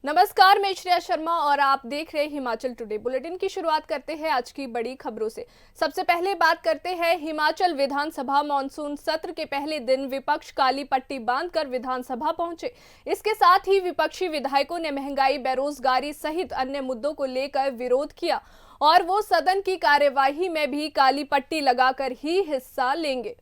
नमस्कार, मैं श्रेया शर्मा और आप देख रहे हैं हिमाचल टुडे। बुलेटिन की शुरुआत करते हैं आज की बड़ी खबरों से। सबसे पहले बात करते हैं हिमाचल विधानसभा मॉनसून सत्र के पहले दिन विपक्ष काली पट्टी बांधकर विधानसभा पहुंचे। इसके साथ ही विपक्षी विधायकों ने महंगाई, बेरोजगारी सहित अन्य मुद्दों को लेकर विरोध किया और वो सदन की कार्यवाही में भी काली पट्टी लगाकर ही हिस्सा लेंगे।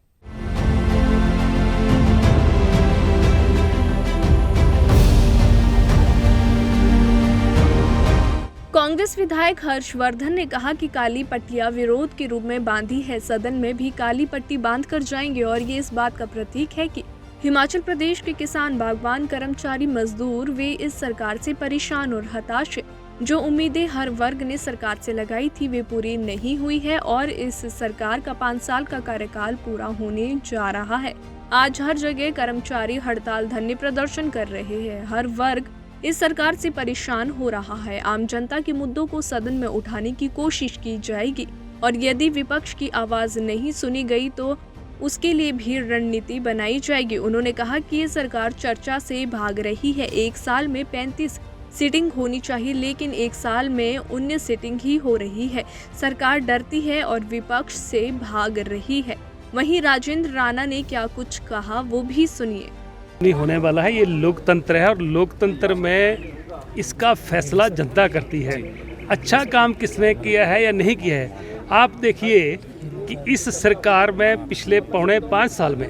कांग्रेस विधायक हर्षवर्धन ने कहा कि काली पट्टियां विरोध के रूप में बांधी है। सदन में भी काली पट्टी बांधकर जाएंगे और ये इस बात का प्रतीक है कि हिमाचल प्रदेश के किसान, बागवान, कर्मचारी, मजदूर वे इस सरकार से परेशान और हताश है। जो उम्मीदें हर वर्ग ने सरकार से लगाई थी वे पूरी नहीं हुई है और इस सरकार का 5 साल का कार्यकाल पूरा होने जा रहा है। आज हर जगह कर्मचारी हड़ताल, धरने प्रदर्शन कर रहे हैं। हर वर्ग इस सरकार से परेशान हो रहा है। आम जनता के मुद्दों को सदन में उठाने की कोशिश की जाएगी और यदि विपक्ष की आवाज नहीं सुनी गई तो उसके लिए भी रणनीति बनाई जाएगी। उन्होंने कहा कि ये सरकार चर्चा से भाग रही है। एक साल में 35 सीटिंग होनी चाहिए लेकिन एक साल में 19 सीटिंग ही हो रही है। सरकार डरती है और विपक्ष से भाग रही है। वहीं राजेंद्र राणा ने क्या कुछ कहा वो भी सुनिए। नहीं होने वाला है। ये लोकतंत्र है और लोकतंत्र में इसका फैसला जनता करती है। अच्छा काम किसने किया है या नहीं किया है। आप देखिए कि इस सरकार में पिछले 4.5 साल में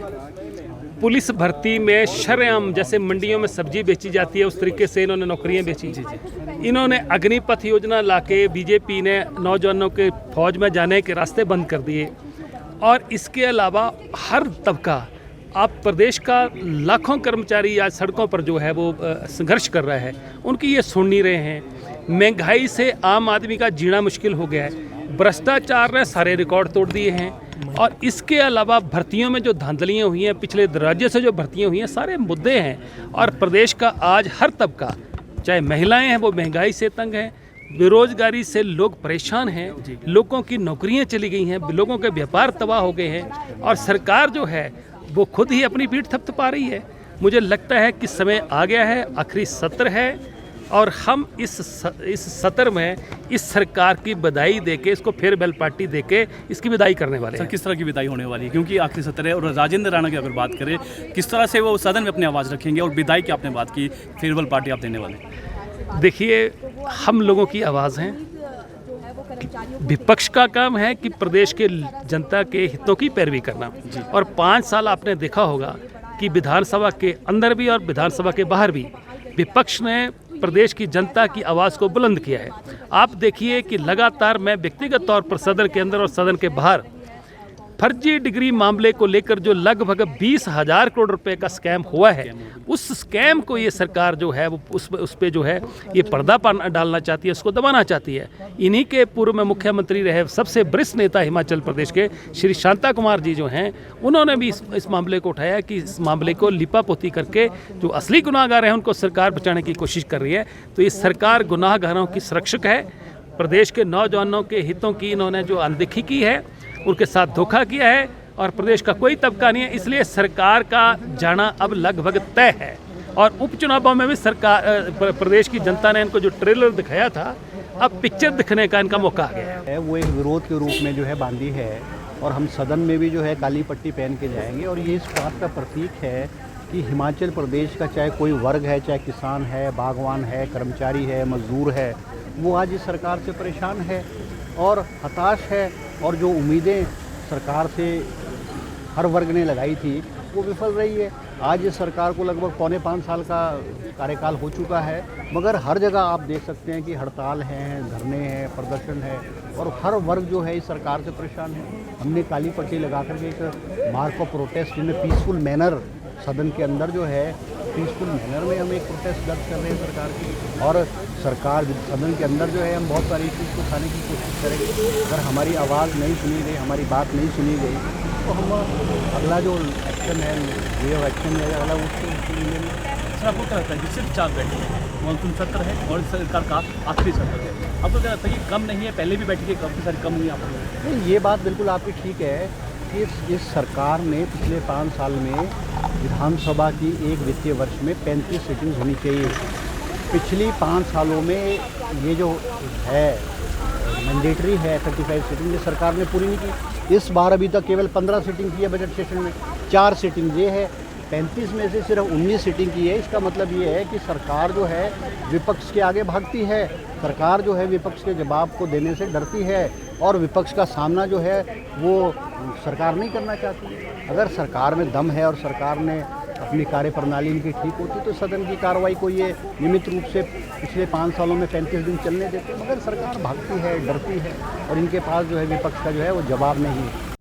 पुलिस भर्ती में शरेआम, जैसे मंडियों में सब्जी बेची जाती है उस तरीके से इन्होंने नौकरियां बेची। इन्होंने अग्निपथ योजना लाके बीजेपी ने नौजवानों के फौज में जाने के रास्ते बंद कर दिए। और इसके अलावा हर तबका, आप प्रदेश का लाखों कर्मचारी आज सड़कों पर जो है वो संघर्ष कर रहा है, उनकी ये सुन नहीं रहे हैं। महंगाई से आम आदमी का जीना मुश्किल हो गया है। भ्रष्टाचार ने सारे रिकॉर्ड तोड़ दिए हैं। और इसके अलावा भर्तियों में जो धांधलियाँ हुई हैं, पिछले राज्य से जो भर्तियाँ हुई हैं, सारे मुद्दे हैं। और प्रदेश का आज हर तबका, चाहे महिलाएँ हैं वो महंगाई से तंग हैं, बेरोजगारी से लोग परेशान हैं, लोगों की नौकरियाँ चली गई हैं, लोगों के व्यापार तबाह हो गए हैं और सरकार जो है वो खुद ही अपनी पीठ थपथपा रही है। मुझे लगता है कि समय आ गया है, आखिरी सत्र है और हम इस सत्र में इस सरकार की बधाई देके, इसको फेयरवेल पार्टी देके इसकी विदाई करने वाले हैं। किस तरह की विदाई होने वाली है, क्योंकि आखिरी सत्र है। और राजेंद्र राणा की अगर बात करें, किस तरह से वो सदन में अपनी आवाज़ रखेंगे और विदाई की आपने बात की, फेयरवेल पार्टी आप देने वाले। देखिए, हम लोगों की आवाज़ हैं। विपक्ष का काम है कि प्रदेश के जनता के हितों की पैरवी करना। और 5 साल आपने देखा होगा कि विधानसभा के अंदर भी और विधानसभा के बाहर भी विपक्ष ने प्रदेश की जनता की आवाज़ को बुलंद किया है। आप देखिए कि लगातार मैं व्यक्तिगत तौर पर सदन के अंदर और सदन के बाहर फर्जी डिग्री मामले को लेकर जो लगभग 20,000 करोड़ रुपए का स्कैम हुआ है, उस स्कैम को ये सरकार जो है वो उस पे जो है ये पर्दा डालना चाहती है, उसको दबाना चाहती है। इन्हीं के पूर्व में मुख्यमंत्री रहे सबसे वरिष्ठ नेता हिमाचल प्रदेश के श्री शांता कुमार जी जो हैं, उन्होंने भी इस मामले को उठाया कि इस मामले को लिपापोती करके जो असली गुनाहगार हैं उनको सरकार बचाने की कोशिश कर रही है। तो ये सरकार गुनाहगारों की संरक्षक है। प्रदेश के नौजवानों के हितों की इन्होंने जो अनदेखी की है, उनके साथ धोखा किया है और प्रदेश का कोई तबका नहीं है। इसलिए सरकार का जाना अब लगभग तय है। और उपचुनावों में भी सरकार, प्रदेश की जनता ने इनको जो ट्रेलर दिखाया था, अब पिक्चर दिखने का इनका मौका आ गया है। वो एक विरोध के रूप में जो है बांधी है और हम सदन में भी जो है काली पट्टी पहन के जाएंगे। और ये इस बात का प्रतीक है कि हिमाचल प्रदेश का चाहे कोई वर्ग है, चाहे किसान है, बागवान है, कर्मचारी है, मजदूर है, वो आज इस सरकार से परेशान है और हताश है। और जो उम्मीदें सरकार से हर वर्ग ने लगाई थी वो विफल रही है। आज इस सरकार को लगभग 4.5 साल का कार्यकाल हो चुका है, मगर हर जगह आप देख सकते हैं कि हड़ताल हैं, धरने हैं, प्रदर्शन है और हर वर्ग जो है इस सरकार से परेशान है। हमने काली पट्टी लगा करके एक mark of protest in peaceful manner सदन के अंदर जो है पीसफुल मैनर में हम एक प्रोटेस्ट दर्ज कर रहे हैं सरकार की। और सरकार सदन के अंदर जो है हम बहुत सारी चीज़ को उठाने की कोशिश करेंगे। अगर हमारी आवाज़ नहीं सुनी गई, हमारी बात नहीं सुनी गई, तो हम अगला जो एक्शन है, वे ऑफ एक्शन है अगला उसको लेंगे। सर, आपको क्या लगता है कि सिर्फ 4 बैठे हैं, मॉनसून सत्र है और सरकार का आखिरी सत्र है, आपको क्या लगता है कि कम नहीं है? पहले भी बैठी है, काफ़ी सारी कम हुई आप? नहीं, ये बात बिल्कुल आपकी ठीक है कि इस सरकार ने पिछले 5 साल में विधानसभा की एक वित्तीय वर्ष में 35 सीटिंग होनी चाहिए। पिछली 5 सालों में ये जो है मैंडेटरी है 35 सीटिंग, ये सरकार ने पूरी नहीं की। इस बार अभी तक केवल 15 सीटिंग की है बजट सेशन में, 4 सीटिंग ये है, 35 में से सिर्फ 19 सीटिंग की है। इसका मतलब ये है कि सरकार जो है विपक्ष के आगे भागती है, सरकार जो है विपक्ष के जवाब को देने से डरती है और विपक्ष का सामना जो है वो सरकार नहीं करना चाहती। अगर सरकार में दम है और सरकार ने अपनी कार्यप्रणाली इनकी ठीक होती तो सदन की कार्रवाई को ये नियमित रूप से पिछले 5 सालों में 35 दिन चलने देते, मगर सरकार भागती है, डरती है और इनके पास जो है विपक्ष का जो है वो जवाब नहीं है।